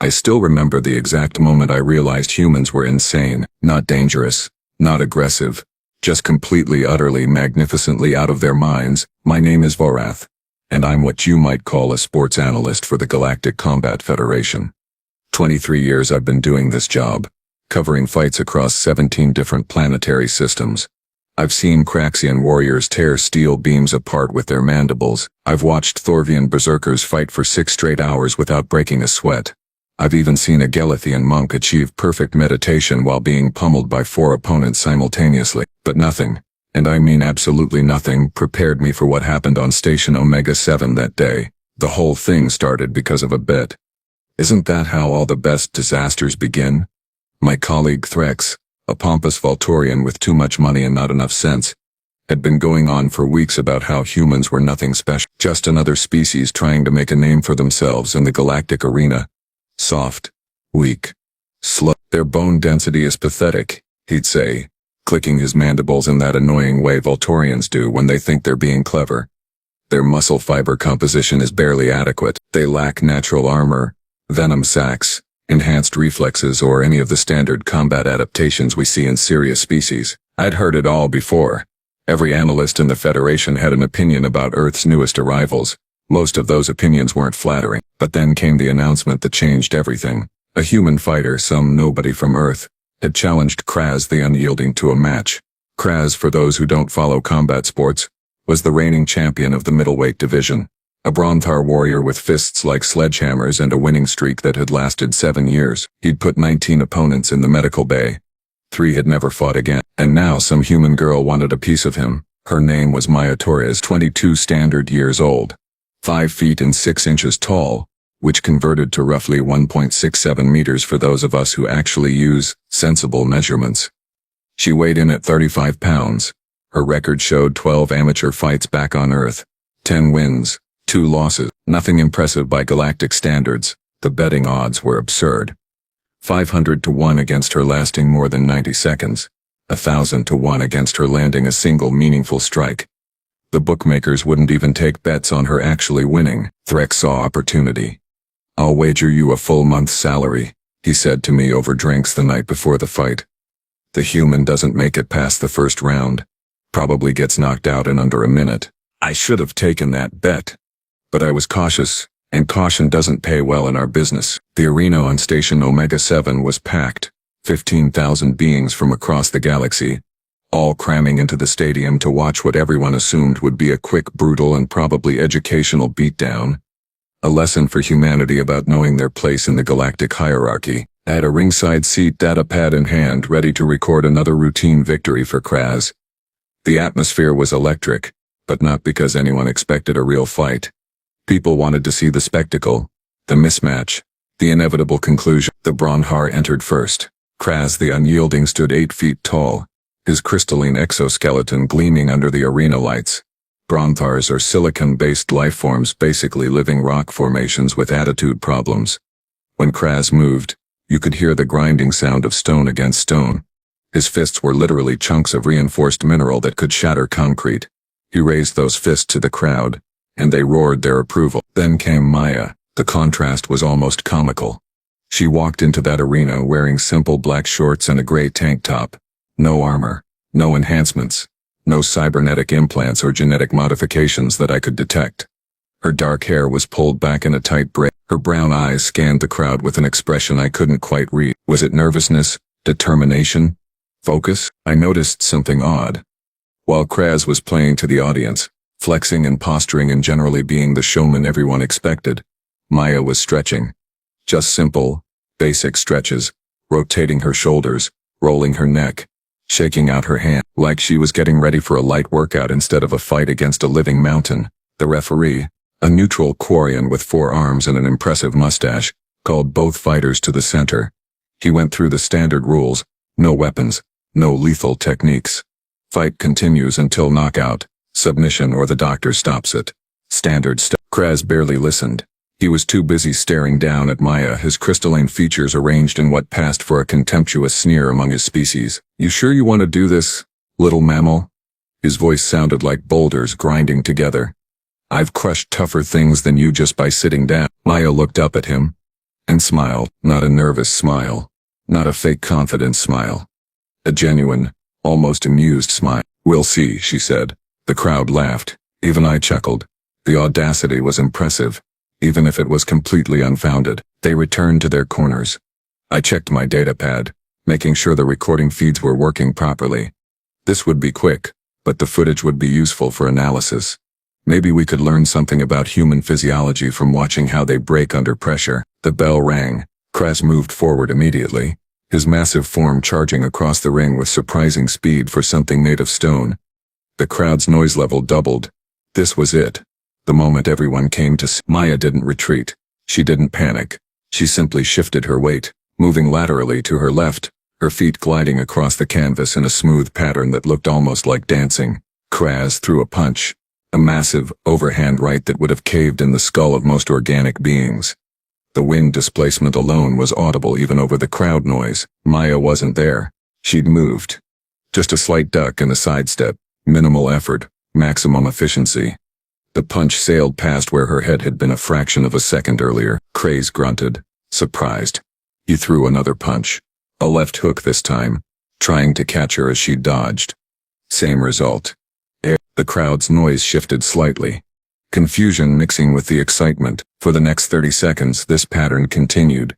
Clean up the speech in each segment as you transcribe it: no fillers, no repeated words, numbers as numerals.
I still remember the exact moment I realized humans were insane, not dangerous, not aggressive, just completely, utterly, magnificently out of their minds. My name is Vorath, and I'm what you might call a sports analyst for the Galactic Combat Federation. 23 years I've been doing this job, covering fights across 17 different planetary systems. I've seen Kraxian warriors tear steel beams apart with their mandibles. I've watched Thorvian berserkers fight for 6 straight hours without breaking a sweat. I've even seen a Galathian monk achieve perfect meditation while being pummeled by 4 opponents simultaneously. But nothing, and I mean absolutely nothing, prepared me for what happened on Station Omega-7 that day. The whole thing started because of a bet. Isn't that how all the best disasters begin? My colleague Threx, a pompous Volturian with too much money and not enough sense, had been going on for weeks about how humans were nothing special, just another species trying to make a name for themselves in the galactic arena. Soft, weak, slow. Their bone density is pathetic, he'd say, clicking his mandibles in that annoying way Volturians do when they think they're being clever. Their muscle fiber composition is barely adequate. They lack natural armor, venom sacs, enhanced reflexes, or any of the standard combat adaptations we see in serious species. I'd heard it all before. Every analyst in the Federation had an opinion about Earth's newest arrivals. Most of those opinions weren't flattering, but then came the announcement that changed everything. A human fighter, some nobody from Earth, had challenged Krazz the Unyielding to a match. Krazz, for those who don't follow combat sports, was the reigning champion of the middleweight division. A Bronthar warrior with fists like sledgehammers and a winning streak that had lasted 7 years. He'd put 19 opponents in the medical bay. 3 had never fought again, and now some human girl wanted a piece of him. Her name was Maya Torres, 22 standard years old, 5 feet and 6 inches tall, which converted to roughly 1.67 meters for those of us who actually use sensible measurements. She weighed in at 35 pounds. Her record showed 12 amateur fights back on Earth, 10 wins, 2 losses. Nothing impressive by galactic standards. The betting odds were absurd. 500 to 1 against her lasting more than 90 seconds. 1,000 to 1 against her landing a single meaningful strike. The bookmakers wouldn't even take bets on her actually winning. Threx saw opportunity. "I'll wager you a full month's salary," he said to me over drinks the night before the fight. "The human doesn't make it past the first round. Probably gets knocked out in under a minute." I should have taken that bet. But I was cautious, and caution doesn't pay well in our business. The arena on Station Omega-7 was packed, 15,000 beings from across the galaxy, all cramming into the stadium to watch what everyone assumed would be a quick, brutal, and probably educational beatdown. A lesson for humanity about knowing their place in the galactic hierarchy. I had a ringside seat, data pad in hand, ready to record another routine victory for Krazz. The atmosphere was electric, but not because anyone expected a real fight. People wanted to see the spectacle, the mismatch, the inevitable conclusion. The Bronthar entered first. Krazz the Unyielding stood 8 feet tall, his crystalline exoskeleton gleaming under the arena lights. Bronthars are silicon-based lifeforms, basically living rock formations with attitude problems. When Krazz moved, you could hear the grinding sound of stone against stone. His fists were literally chunks of reinforced mineral that could shatter concrete. He raised those fists to the crowd, and they roared their approval. Then came Maya. The contrast was almost comical. She walked into that arena wearing simple black shorts and a gray tank top. No armor, no enhancements, no cybernetic implants or genetic modifications that I could detect. Her dark hair was pulled back in a tight braid. Her brown eyes scanned the crowd with an expression I couldn't quite read. Was it nervousness, determination, focus? I noticed something odd. While Krazz was playing to the audience, flexing and posturing and generally being the showman everyone expected, Maya was stretching. Just simple, basic stretches, rotating her shoulders, rolling her neck, shaking out her hand, like she was getting ready for a light workout instead of a fight against a living mountain. The referee, a neutral Quarian with 4 arms and an impressive mustache, called both fighters to the center. He went through the standard rules: no weapons, no lethal techniques. Fight continues until knockout, submission, or the doctor stops it. Standard stuff. Krazz barely listened. He was too busy staring down at Maya, his crystalline features arranged in what passed for a contemptuous sneer among his species. "You sure you want to do this, little mammal?" His voice sounded like boulders grinding together. "I've crushed tougher things than you just by sitting down." Maya looked up at him. and smiled, not a nervous smile, not a fake confidence smile. A genuine, almost amused smile. "We'll see," she said. The crowd laughed. Even I chuckled. The audacity was impressive, even if it was completely unfounded. They returned to their corners. I checked my datapad, making sure the recording feeds were working properly. This would be quick, but the footage would be useful for analysis. Maybe we could learn something about human physiology from watching how they break under pressure. The bell rang. Krazz moved forward immediately, his massive form charging across the ring with surprising speed for something made of stone. The crowd's noise level doubled. This was it. The moment everyone came to see. Maya didn't retreat. She didn't panic. She simply shifted her weight, moving laterally to her left, her feet gliding across the canvas in a smooth pattern that looked almost like dancing. Krazz threw a punch. A massive, overhand right that would have caved in the skull of most organic beings. The wind displacement alone was audible even over the crowd noise. Maya wasn't there. She'd moved. Just a slight duck and a sidestep, minimal effort, maximum efficiency. The punch sailed past where her head had been a fraction of a second earlier. Krazz grunted, surprised. He threw another punch. A left hook this time, trying to catch her as she dodged. Same result. The crowd's noise shifted slightly. Confusion mixing with the excitement. For the next 30 seconds, this pattern continued.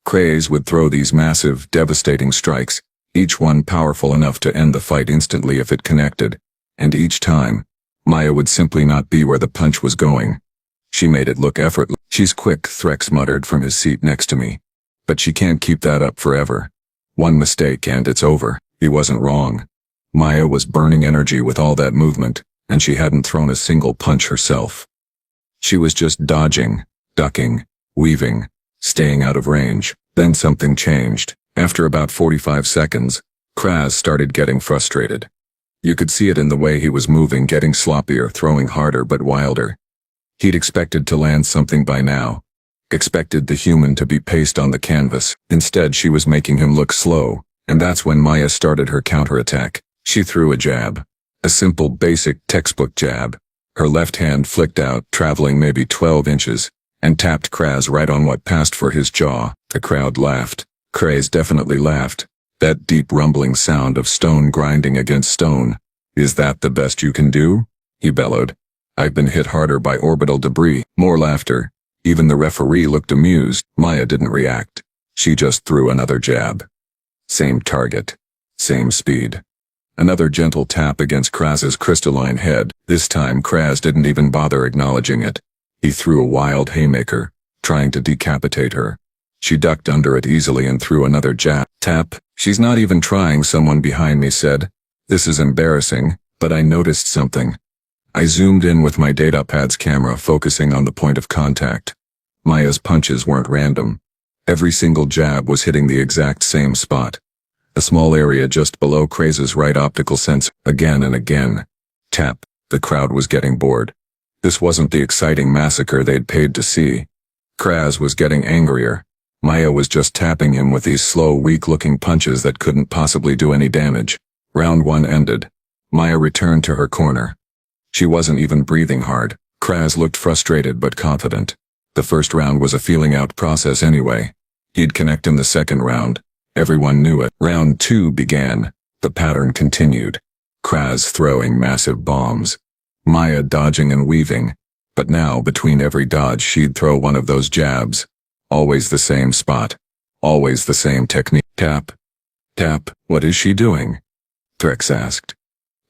Krazz would throw these massive, devastating strikes, each one powerful enough to end the fight instantly if it connected. And each time, Maya would simply not be where the punch was going. She made it look effortless. "She's quick," Threx muttered from his seat next to me. "But she can't keep that up forever. One mistake and it's over." He wasn't wrong. Maya was burning energy with all that movement, and she hadn't thrown a single punch herself. She was just dodging, ducking, weaving, staying out of range. Then something changed. After about 45 seconds, Krazz started getting frustrated. You could see it in the way he was moving, getting sloppier, throwing harder but wilder. He'd expected to land something by now. Expected the human to be paced on the canvas. Instead, she was making him look slow, and that's when Maya started her counterattack. She threw a jab. A simple, basic, textbook jab. Her left hand flicked out, traveling maybe 12 inches, and tapped Krazz right on what passed for his jaw. The crowd laughed. Krazz definitely laughed. That deep rumbling sound of stone grinding against stone. "Is that the best you can do?" he bellowed. "I've been hit harder by orbital debris." More laughter. Even the referee looked amused. Maya didn't react. She just threw another jab. Same target. Same speed. Another gentle tap against Krazz's crystalline head. This time Krazz didn't even bother acknowledging it. He threw a wild haymaker, trying to decapitate her. She ducked under it easily and threw another jab. Tap. "She's not even trying," someone behind me said. "This is embarrassing," but I noticed something. I zoomed in with my datapad's camera, focusing on the point of contact. Maya's punches weren't random. Every single jab was hitting the exact same spot. A small area just below Krazz's right optical sense. Again and again. Tap. The crowd was getting bored. This wasn't the exciting massacre they'd paid to see. Krazz was getting angrier. Maya was just tapping him with these slow, weak-looking punches that couldn't possibly do any damage. Round 1 ended. Maya returned to her corner. She wasn't even breathing hard. Krazz looked frustrated but confident. The first round was a feeling-out process anyway. He'd connect in the second round. Everyone knew it. Round 2 began. The pattern continued. Krazz throwing massive bombs. Maya dodging and weaving. But now, between every dodge, she'd throw one of those jabs. Always the same spot. Always the same technique. Tap. Tap. "What is she doing?" Threx asked.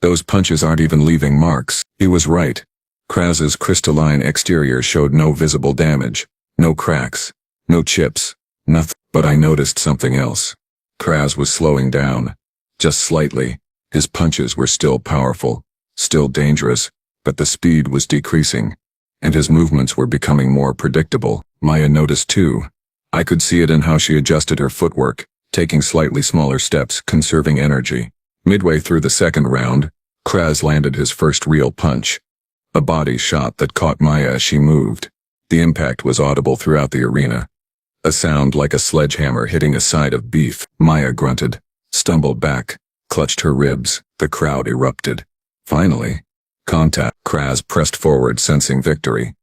"Those punches aren't even leaving marks." He was right. Krazz's crystalline exterior showed no visible damage. No cracks. No chips. Nothing. But I noticed something else. Krazz was slowing down. Just slightly. His punches were still powerful. Still dangerous. But the speed was decreasing. And his movements were becoming more predictable. Maya noticed too. I could see it in how she adjusted her footwork, taking slightly smaller steps, conserving energy. Midway through the second round, Krazz landed his first real punch. A body shot that caught Maya as she moved. The impact was audible throughout the arena. A sound like a sledgehammer hitting a side of beef. Maya grunted, stumbled back, clutched her ribs. The crowd erupted. Finally, contact. Krazz pressed forward, sensing victory.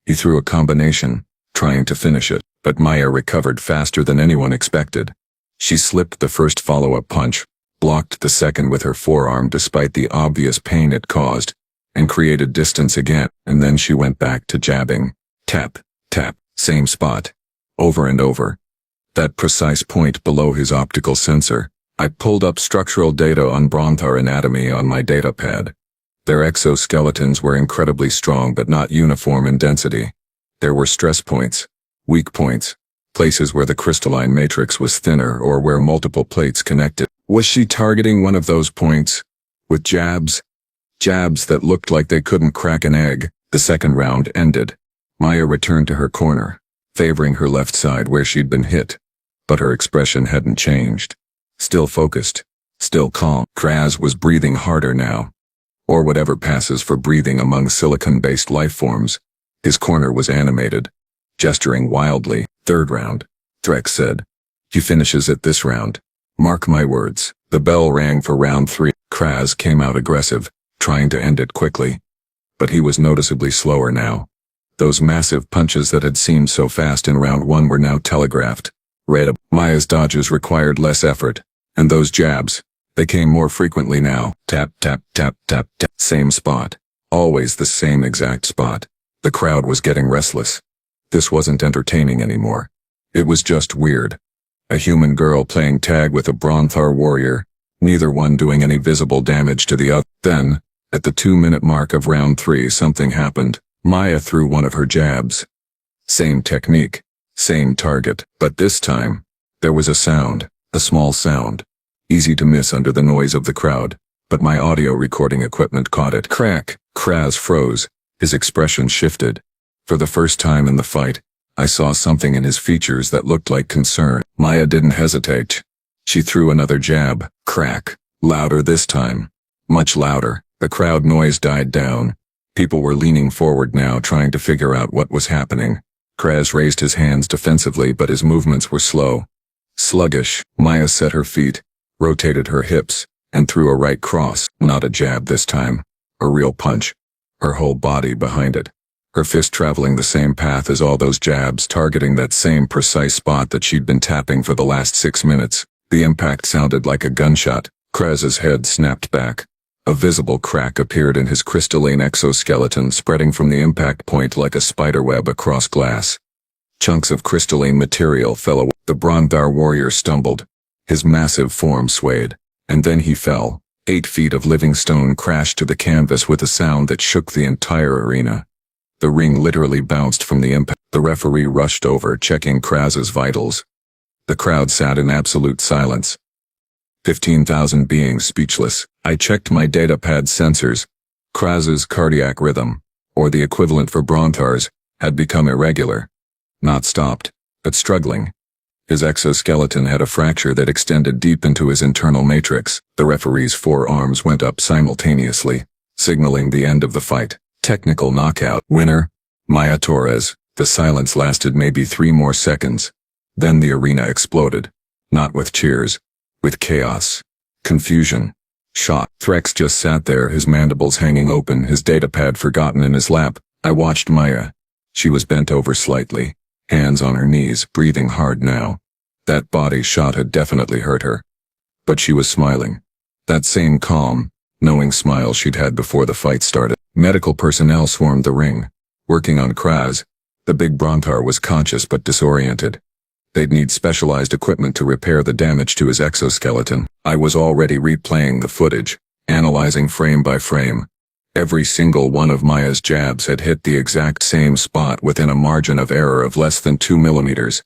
He threw a combination, trying to finish it. But Maya recovered faster than anyone expected. She slipped the first follow-up punch, blocked the second with her forearm despite the obvious pain it caused, and created distance again, and then she went back to jabbing. Tap, tap, same spot. Over and over. That precise point below his optical sensor. I pulled up structural data on Bronthar anatomy on my datapad. Their exoskeletons were incredibly strong but not uniform in density. There were stress points, weak points, places where the crystalline matrix was thinner or where multiple plates connected. Was she targeting one of those points? With jabs? Jabs that looked like they couldn't crack an egg. The second round ended. Maya returned to her corner, favoring her left side where she'd been hit. But her expression hadn't changed. Still focused, still calm. Krazz was breathing harder now. Or whatever passes for breathing among silicon-based life forms. His corner was animated, gesturing wildly. Third round, Threx said. He finishes it this round. Mark my words. The bell rang for round 3. Krazz came out aggressive, trying to end it quickly. But he was noticeably slower now. Those massive punches that had seemed so fast in round 1 were now telegraphed. Maya's dodges required less effort. And those jabs, they came more frequently now. Tap, tap, tap, tap, tap. Same spot. Always the same exact spot. The crowd was getting restless. This wasn't entertaining anymore. It was just weird. A human girl playing tag with a Bronthar warrior, neither one doing any visible damage to the other. Then, at the 2-minute mark of round 3, something happened. Maya threw one of her jabs. Same technique, same target, but this time, there was a sound, a small sound. Easy to miss under the noise of the crowd, but my audio recording equipment caught it. Crack! Krazz froze. His expression shifted. For the first time in the fight, I saw something in his features that looked like concern. Maya didn't hesitate. She threw another jab. Crack. Louder this time. Much louder. The crowd noise died down. People were leaning forward now, trying to figure out what was happening. Krazz raised his hands defensively, but his movements were slow. Sluggish. Maya set her feet, rotated her hips, and threw a right cross. Not a jab this time. A real punch. Her whole body behind it. Her fist traveling the same path as all those jabs, targeting that same precise spot that she'd been tapping for the last 6 minutes. The impact sounded like a gunshot. Krazz's head snapped back. A visible crack appeared in his crystalline exoskeleton, spreading from the impact point like a spiderweb across glass. Chunks of crystalline material fell away. The Bronthar warrior stumbled. His massive form swayed, and then he fell. 8 feet of living stone crashed to the canvas with a sound that shook the entire arena. The ring literally bounced from the impact. The referee rushed over, checking Krazz's vitals. The crowd sat in absolute silence. 15,000 beings speechless. I checked my datapad sensors. Krazz's cardiac rhythm, or the equivalent for Bronthar's, had become irregular. Not stopped, but struggling. His exoskeleton had a fracture that extended deep into his internal matrix. The referee's 4 arms went up simultaneously, signaling the end of the fight. Technical knockout. Winner, Maya Torres. The silence lasted maybe 3 more seconds. Then the arena exploded. Not with cheers. With chaos. Confusion. Shock. Threx just sat there, his mandibles hanging open, his datapad forgotten in his lap. I watched Maya. She was bent over slightly, hands on her knees, breathing hard now. That body shot had definitely hurt her. But she was smiling. That same calm, knowing smile she'd had before the fight started. Medical personnel swarmed the ring, working on Krazz. The big Bronthar was conscious but disoriented. They'd need specialized equipment to repair the damage to his exoskeleton. I was already replaying the footage, analyzing frame by frame. Every single one of Maya's jabs had hit the exact same spot within a margin of error of less than 2 millimeters.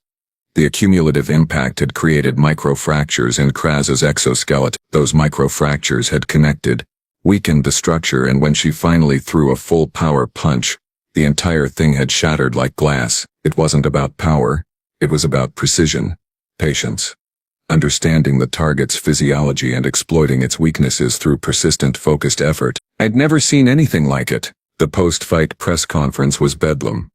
The accumulative impact had created microfractures in Krazz's exoskeleton. Those microfractures had connected, weakened the structure, and when she finally threw a full power punch, the entire thing had shattered like glass. It wasn't about power. It was about precision, patience, understanding the target's physiology and exploiting its weaknesses through persistent, focused effort. I'd never seen anything like it. The post-fight press conference was bedlam.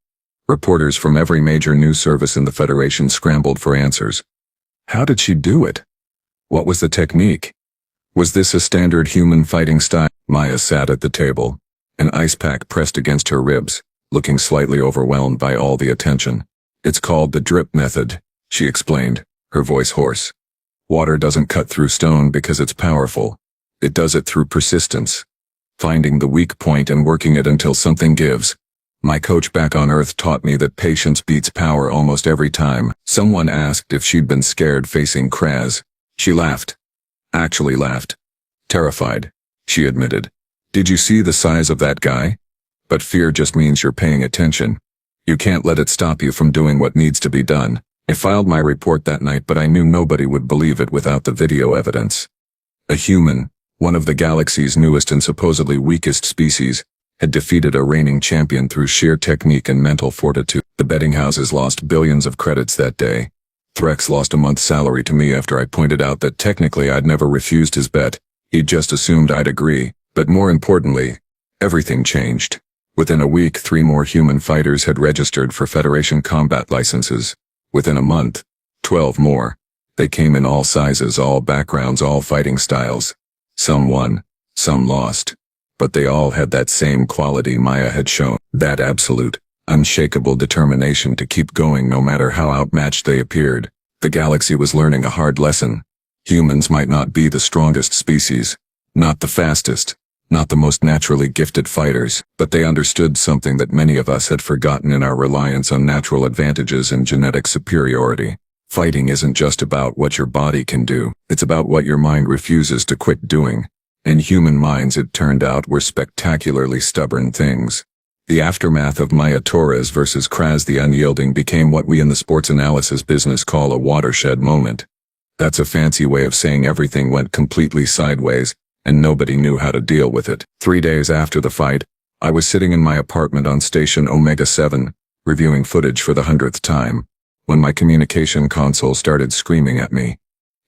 Reporters from every major news service in the Federation scrambled for answers. How did she do it? What was the technique? Was this a standard human fighting style? Maya sat at the table, an ice pack pressed against her ribs, looking slightly overwhelmed by all the attention. It's called the drip method, she explained, her voice hoarse. Water doesn't cut through stone because it's powerful. It does it through persistence. Finding the weak point and working it until something gives. My coach back on Earth taught me that patience beats power almost every time. Someone asked if she'd been scared facing Krazz. She laughed. Actually laughed. Terrified, she admitted. Did you see the size of that guy? But fear just means you're paying attention. You can't let it stop you from doing what needs to be done. I filed my report that night, but I knew nobody would believe it without the video evidence. A human, one of the galaxy's newest and supposedly weakest species, had defeated a reigning champion through sheer technique and mental fortitude. The betting houses lost billions of credits that day. Threx lost a month's salary to me after I pointed out that technically I'd never refused his bet. He'd just assumed I'd agree. But more importantly, everything changed. Within a week, 3 more human fighters had registered for Federation combat licenses. Within a month, 12 more. They came in all sizes, all backgrounds, all fighting styles. Some won, some lost. But they all had that same quality Maya had shown, that absolute, unshakable determination to keep going no matter how outmatched they appeared. The galaxy was learning a hard lesson. Humans might not be the strongest species, not the fastest, not the most naturally gifted fighters, but they understood something that many of us had forgotten in our reliance on natural advantages and genetic superiority. Fighting isn't just about what your body can do, it's about what your mind refuses to quit doing. And human minds, it turned out, were spectacularly stubborn things. The aftermath of Maya Torres versus Krazz the Unyielding became what we in the sports analysis business call a watershed moment. That's a fancy way of saying everything went completely sideways, and nobody knew how to deal with it. 3 days after the fight, I was sitting in my apartment on station Omega 7, reviewing footage for the 100th time, when my communication console started screaming at me.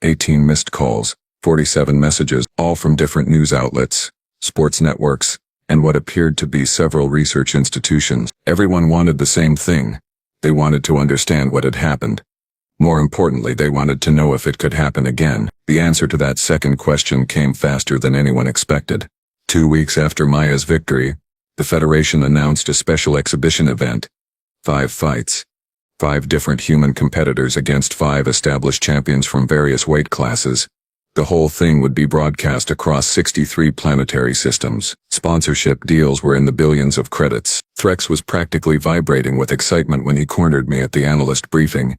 18 missed calls. 47 messages, all from different news outlets, sports networks, and what appeared to be several research institutions. Everyone wanted the same thing. They wanted to understand what had happened. More importantly, they wanted to know if it could happen again. The answer to that second question came faster than anyone expected. 2 weeks after Maya's victory, the Federation announced a special exhibition event. 5 fights. 5 different human competitors against 5 established champions from various weight classes. The whole thing would be broadcast across 63 planetary systems. Sponsorship deals were in the billions of credits. Threx was practically vibrating with excitement when he cornered me at the Analyst briefing.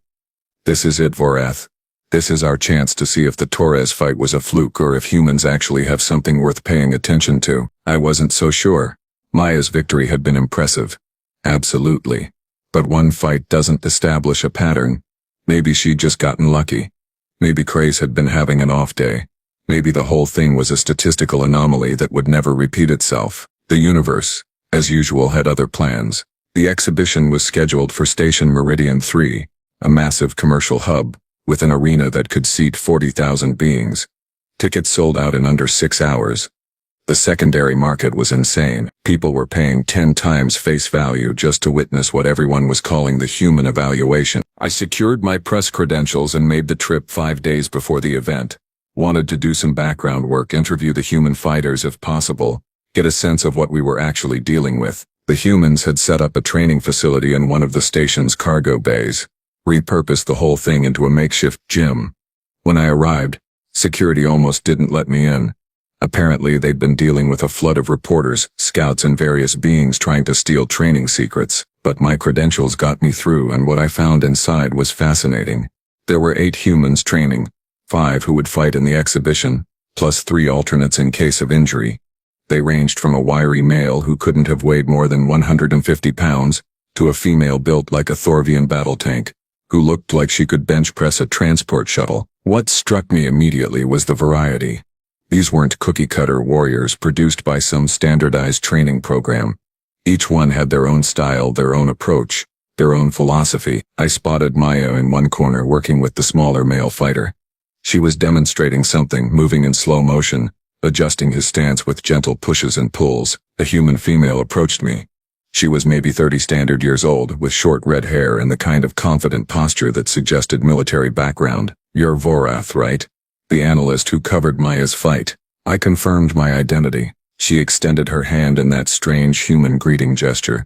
This is it, Vorath. This is our chance to see if the Torres fight was a fluke or if humans actually have something worth paying attention to. I wasn't so sure. Maya's victory had been impressive. Absolutely. But one fight doesn't establish a pattern. Maybe she'd just gotten lucky. Maybe Krazz had been having an off day. Maybe the whole thing was a statistical anomaly that would never repeat itself. The universe, as usual, had other plans. The exhibition was scheduled for Station Meridian 3, a massive commercial hub, with an arena that could seat 40,000 beings. Tickets sold out in under 6 hours. The secondary market was insane. People were paying 10 times face value just to witness what everyone was calling the human evaluation. I secured my press credentials and made the trip 5 days before the event. Wanted to do some background work, interview the human fighters if possible, get a sense of what we were actually dealing with. The humans had set up a training facility in one of the station's cargo bays, repurposed the whole thing into a makeshift gym. When I arrived, security almost didn't let me in. Apparently they'd been dealing with a flood of reporters, scouts, and various beings trying to steal training secrets. But my credentials got me through, and what I found inside was fascinating. There were 8 humans training, 5 who would fight in the exhibition, plus 3 alternates in case of injury. They ranged from a wiry male who couldn't have weighed more than 150 pounds, to a female built like a Thorvian battle tank, who looked like she could bench press a transport shuttle. What struck me immediately was the variety. These weren't cookie-cutter warriors produced by some standardized training program. Each one had their own style, their own approach, their own philosophy. I spotted Maya in one corner working with the smaller male fighter. She was demonstrating something, moving in slow motion, adjusting his stance with gentle pushes and pulls. A human female approached me. She was maybe 30 standard years old, with short red hair and the kind of confident posture that suggested military background. "You're Vorath, right?" The analyst who covered Maya's fight. I confirmed my identity. She extended her hand in that strange human greeting gesture.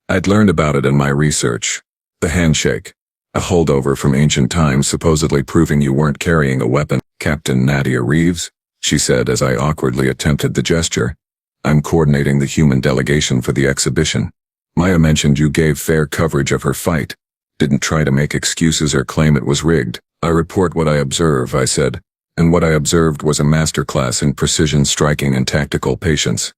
I'd learned about it in my research. The handshake. A holdover from ancient times supposedly proving you weren't carrying a weapon. Captain Nadia Reeves, she said as I awkwardly attempted the gesture. I'm coordinating the human delegation for the exhibition. Maya mentioned you gave fair coverage of her fight. Didn't try to make excuses or claim it was rigged. I report what I observe, I said. And what I observed was a masterclass in precision striking and tactical patience.